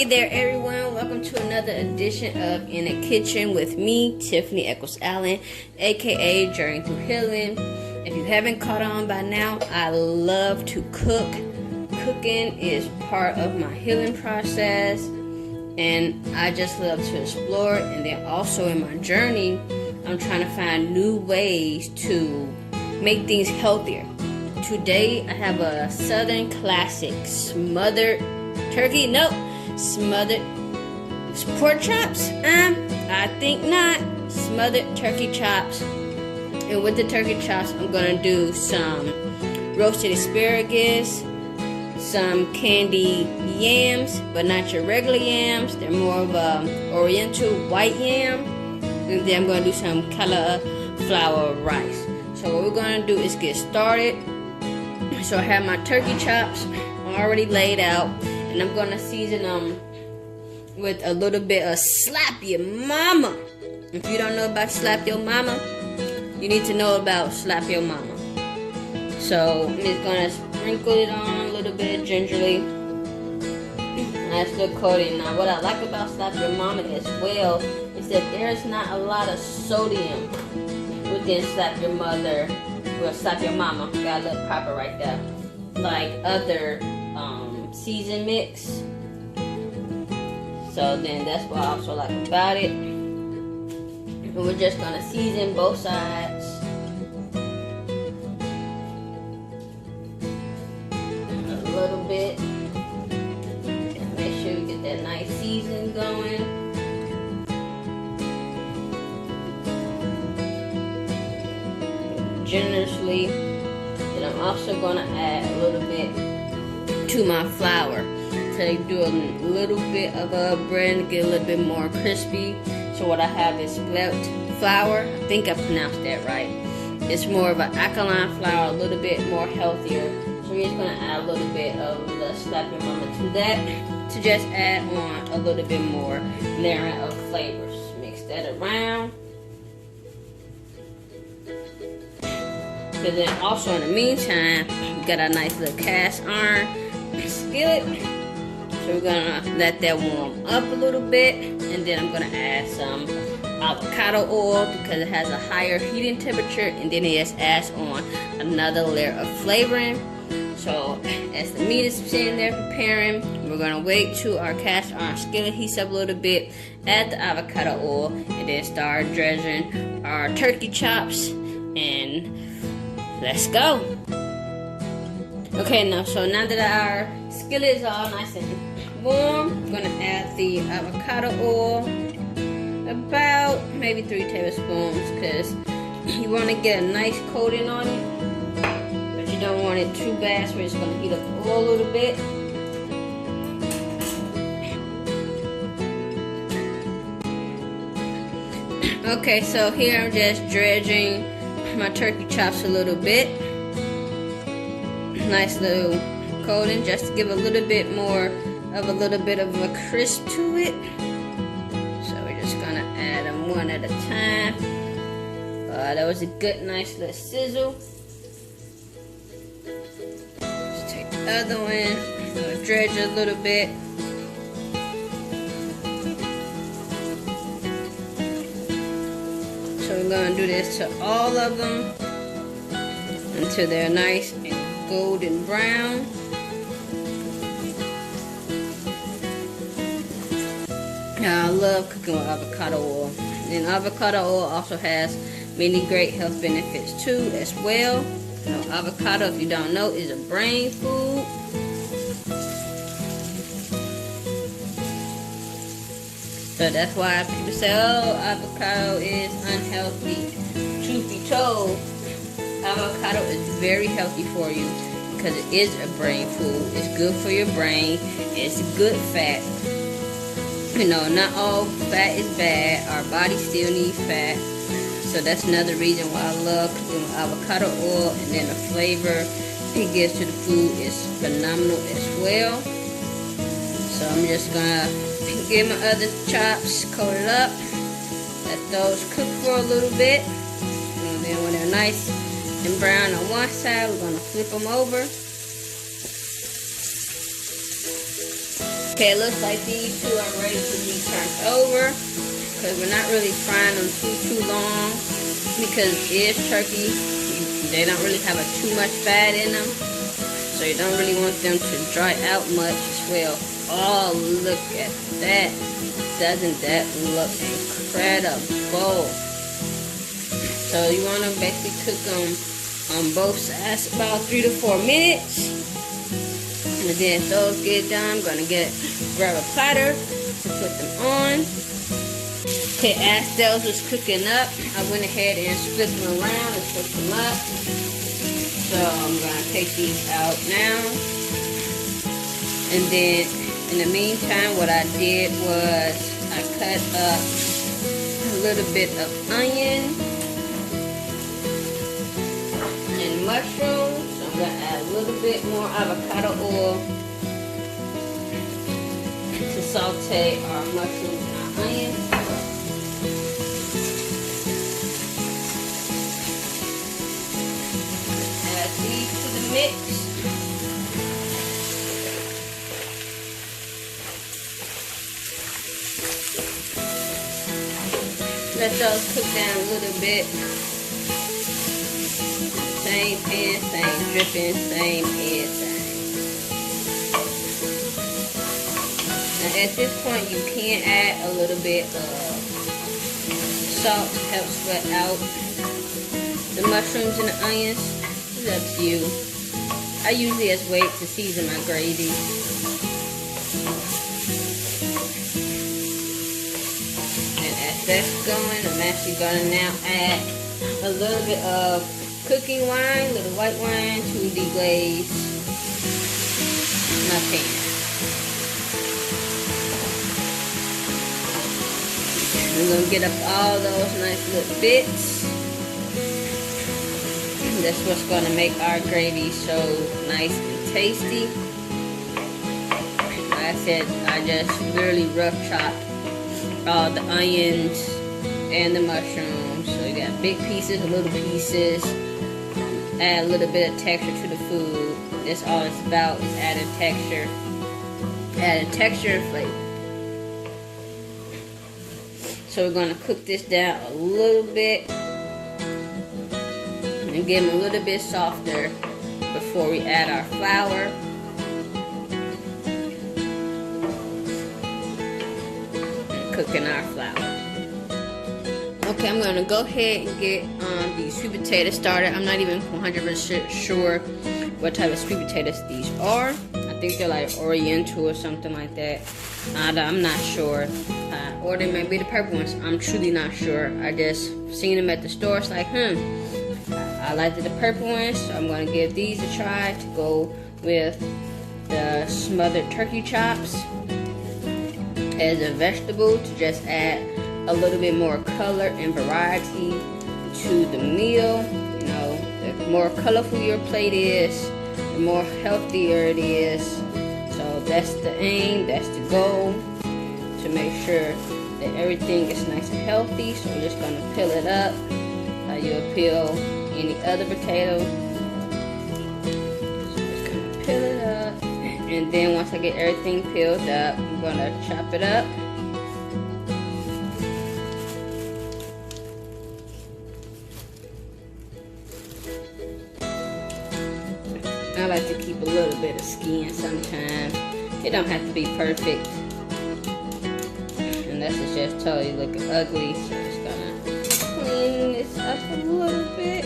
Hey there everyone, welcome to another edition of In the Kitchen with me, Tiffany Echols-Allen, aka Journey Through Healing. If you haven't caught on by now, I love to cook. Cooking is part of my healing process, and I just love to explore. And then also in my journey, I'm trying to find new ways to make things healthier. Today I have a Southern classic smothered pork chops. I think not. Smothered turkey chops. And with the turkey chops, I'm gonna do some roasted asparagus, some candied yams, but not your regular yams. They're more of a oriental white yam. And then I'm gonna do some cauliflower rice. So what we're gonna do is get started. So I have my turkey chops already laid out, and I'm gonna season them with a little bit of slap your mama. If you don't know about slap your mama, you need to know about slap your mama. So I'm just gonna sprinkle it on a little bit gingerly. Nice little coating. Now what I like about slap your mama as well is that there's not a lot of sodium within slap your mother. Well, slap your mama. Got a little proper right there. Like other season mix. So then that's what I also like about it. And we're just gonna season both sides. A little bit. And make sure you get that nice season going. Generously. And I'm also gonna add a little bit to my flour to do a little bit of a bread and get a little bit more crispy. So what I have is spelt flour. I think I pronounced that right. It's more of an alkaline flour, a little bit more healthier. So we're just gonna add a little bit of the slap your mama to that to just add on a little bit more layering of flavors. Mix that around. So then also in the meantime, we got a nice little cast iron skillet. So we're gonna let that warm up a little bit, and then I'm gonna add some avocado oil because it has a higher heating temperature, and then it just adds on another layer of flavoring. So as the meat is sitting there preparing, we're gonna wait till our cast iron skillet heats up a little bit, add the avocado oil, and then start dredging our turkey chops, and let's go. Okay, now that our skillet is all nice and warm, I'm gonna add the avocado oil, about maybe 3 tablespoons, because you want to get a nice coating on it, but you don't want it too bad. So we're just gonna heat up the oil a little bit. Okay, so here I'm just dredging my turkey chops a little bit. Nice little coating just to give a little bit more of a crisp to it. So we're just gonna add them one at a time. That was a good nice little sizzle. Let's take the other one, dredge a little bit. So we're gonna do this to all of them until they're nice and golden brown. Now I love cooking with avocado oil, and avocado oil also has many great health benefits too as well. Now, avocado, if you don't know, is a brain food. So that's why people say, oh, avocado is unhealthy. Truth be told, avocado is very healthy for you because it is a brain food. It's good for your brain. It's good fat. You know, not all fat is bad. Our body still needs fat. So that's another reason why I love cooking with avocado oil. And then the flavor it gives to the food is phenomenal as well. So I'm just gonna get my other chops coated up. Let those cook for a little bit. And then when they're nice and brown on one side, we're gonna flip them over. Okay, it looks like these two are ready to be turned over because we're not really frying them too long because it is turkey. They don't really have too much fat in them, so you don't really want them to dry out much as well. Oh, look at that. Doesn't that look incredible? So you want to basically cook them on both sides about 3 to 4 minutes. And then if those get done, I'm going to grab a platter to put them on. Okay, as those was cooking up, I went ahead and split them around and cooked them up. So I'm going to take these out now. And then in the meantime, what I did was I cut up a little bit of onion and mushrooms. So I'm going to add a little bit more avocado oil to saute our mushrooms and our onions. Add these to the mix. Let those cook down a little bit. Same pan, same dripping, same everything. Now at this point you can add a little bit of salt to help sweat out the mushrooms and the onions. It's up to you. I usually just wait to season my gravy. That's going. I'm actually gonna now add a little bit of cooking wine, little white wine, to deglaze my pan. I'm gonna get up all those nice little bits. That's what's gonna make our gravy so nice and tasty. Like I said, I just literally rough chopped all the onions and the mushrooms. So you got big pieces, little pieces. Add a little bit of texture to the food. That's all it's about, is adding texture. Adding texture and flavor. So we're going to cook this down a little bit and get them a little bit softer before we add our flour. Cooking our flour. Okay, I'm going to go ahead and get these sweet potatoes started. I'm not even 100% sure what type of sweet potatoes these are. I think they're like Oriental or something like that. I'm not sure. Or they may be the purple ones. I'm truly not sure. I just seen them at the store. It's like, I liked the purple ones, so I'm going to give these a try to go with the smothered turkey chops as a vegetable, to just add a little bit more color and variety to the meal. You know, the more colorful your plate is, the more healthier it is. So that's the aim, that's the goal, to make sure that everything is nice and healthy. So we're just gonna peel it up how you'll peel any other potato. So just gonna peel it up. And then once I get everything peeled up, I'm going to chop it up. I like to keep a little bit of skin sometimes. It don't have to be perfect. Unless it's just totally looking ugly. So I'm just going to clean this up a little bit.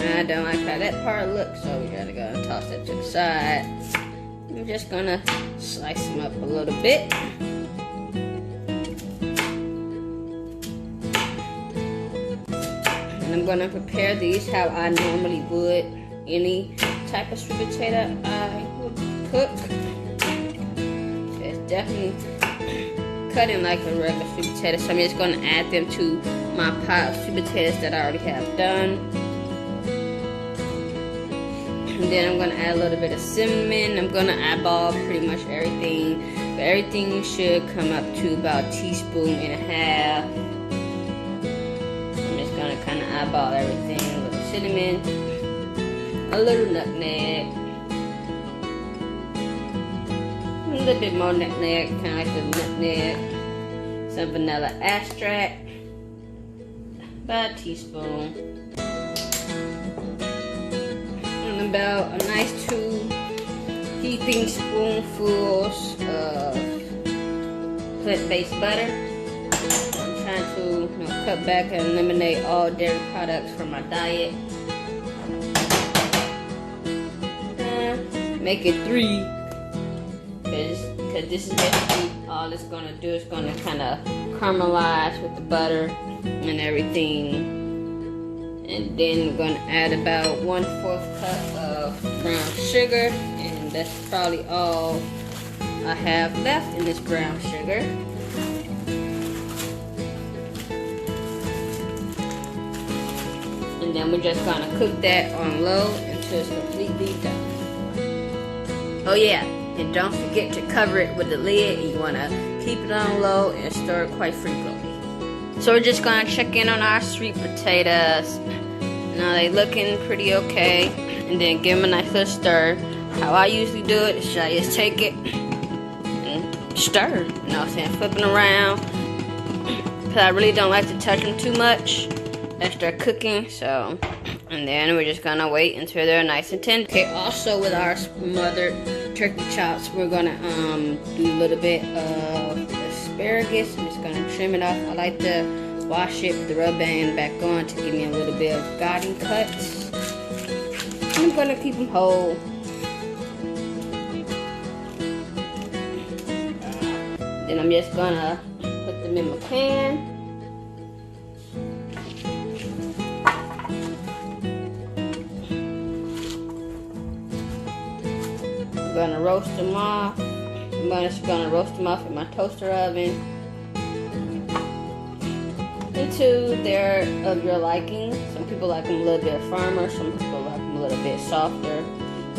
I don't like how that part looks, so we gotta go and toss that to the side. I'm just gonna slice them up a little bit. And I'm gonna prepare these how I normally would any type of sweet potato I would cook. So it's definitely cutting like a regular sweet potato. So I'm just gonna add them to my pot of sweet potatoes that I already have done. And then I'm going to add a little bit of cinnamon. I'm going to eyeball pretty much everything. But everything should come up to about a teaspoon and a half. I'm just going to kind of eyeball everything. A little cinnamon. a little nutmeg, a little bit more nutmeg, kind of like the nutmeg, some vanilla extract, about a teaspoon, and about a nice 2 heaping spoonfuls of plant-based butter. I'm trying to cut back and eliminate all dairy products from my diet. Make it 3, because this is basically all it's gonna do. It's gonna kind of caramelize with the butter and everything. And then we're gonna add about 1/4 cup of brown sugar, and that's probably all I have left in this brown sugar. And then we're just gonna cook that on low until it's completely done. Oh yeah, and don't forget to cover it with the lid. You wanna keep it on low and stir it quite frequently. So we're just gonna check in on our sweet potatoes. Now they looking pretty okay. And then give them a nice little stir. How I usually do it is I just take it and stir. You know what I'm saying? Flipping around. Because I really don't like to touch them too much as they're cooking. So, and then we're just gonna wait until they're nice and tender. Okay, also with our smothered turkey chops, we're gonna do a little bit of asparagus. I'm just gonna trim it off. I like to wash it with the rubber band back on to give me a little bit of garden cuts. I'm gonna keep them whole. Then I'm just gonna put them in my pan. I'm gonna roast them off. I'm just gonna roast them off in my toaster oven until they're of your liking. Some people like them a little bit firmer, some people like them a little bit softer.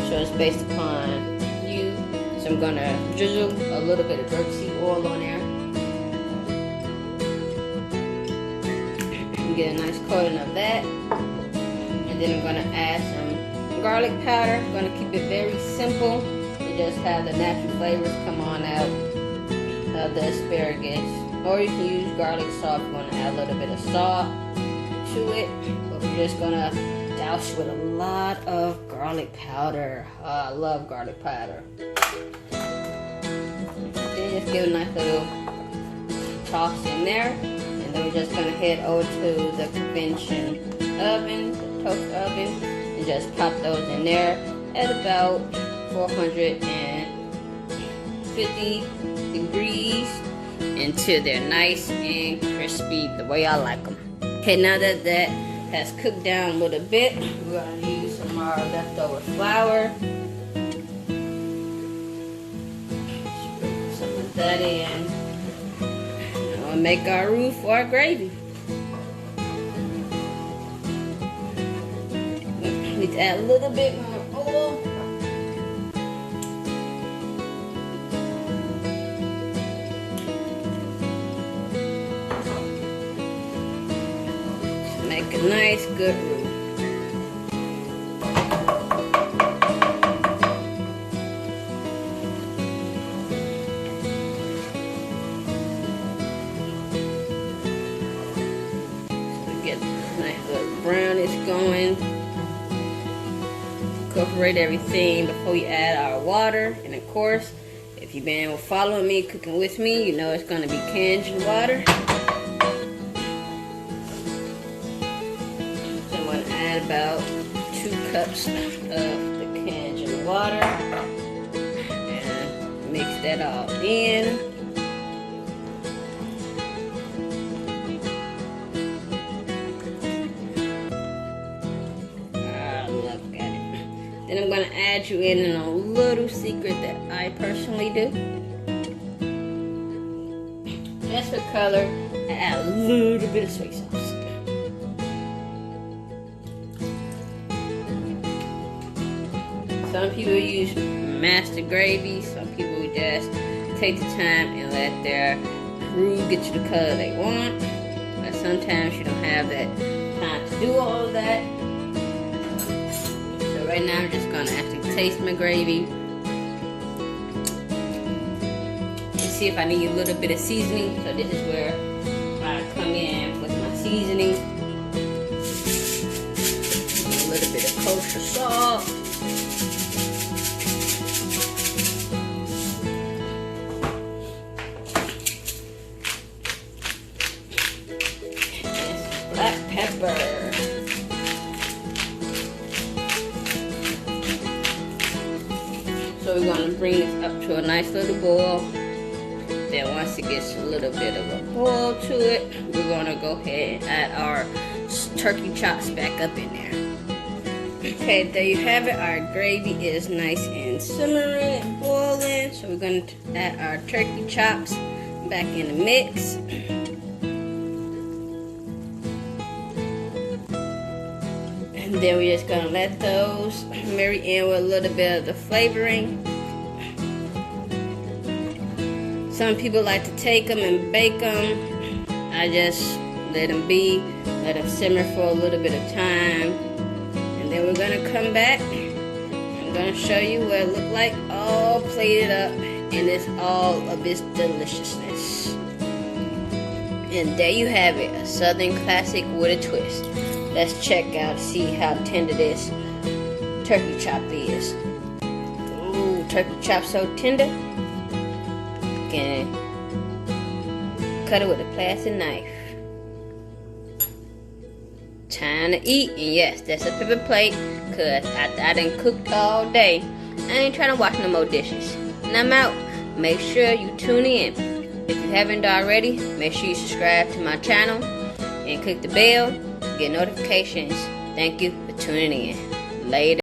So it's based upon you. So I'm gonna drizzle a little bit of grapeseed oil on there. And get a nice coating of that. And then I'm gonna add some garlic powder. I'm gonna keep it very simple. Just have the natural flavors come on out of the asparagus. Or you can use garlic salt if you want to add a little bit of salt to it. But we're just going to douse with a lot of garlic powder. I love garlic powder. Then just give a nice little toss in there. And then we're just going to head over to the convention oven, the toast oven. And just pop those in there at about 450 degrees until they're nice and crispy the way I like them. Okay, now that that has cooked down a little bit, we're going to use some of our leftover flour. Sprinkle some of that in. And we'll make our roux for our gravy. We need to add a little bit more oil. Make a nice, good roux. So get a nice little brownish going. Incorporate everything before you add our water. And of course, if you've been following me, cooking with me, you know it's going to be Cajun water. About 2 cups of the Cajun water and mix that all in. Look at it. Then I'm going to add you in a little secret that I personally do. Just for color, add a little bit of soy sauce. Some people use master gravy. Some people just take the time and let their roux get you the color they want. But sometimes you don't have that time to do all of that. So right now I'm just gonna actually taste my gravy and see if I need a little bit of seasoning. So this is where I come in with my seasoning. A little bit of kosher salt. And black pepper. So we're gonna bring this up to a nice little boil. Then once it gets a little bit of a boil to it, we're gonna go ahead and add our turkey chops back up in there. Okay, there you have it. Our gravy is nice and simmering and boiling. So we're gonna add our turkey chops back in the mix. And then we're just gonna let those marry in with a little bit of the flavoring. Some people like to take them and bake them. I just let them be, let them simmer for a little bit of time. And then we're gonna come back. I'm gonna show you what it looked like all plated up in all of its deliciousness. And there you have it, a Southern classic with a twist. Let's check out, see how tender this turkey chop is. Ooh, turkey chop so tender. You can cut it with a plastic knife. Time to eat, and yes, that's a paper plate, cause after I done cooked all day, I ain't trying to wash no more dishes. And I'm out. Make sure you tune in. If you haven't already, make sure you subscribe to my channel and click the bell to get notifications. Thank you for tuning in. Later.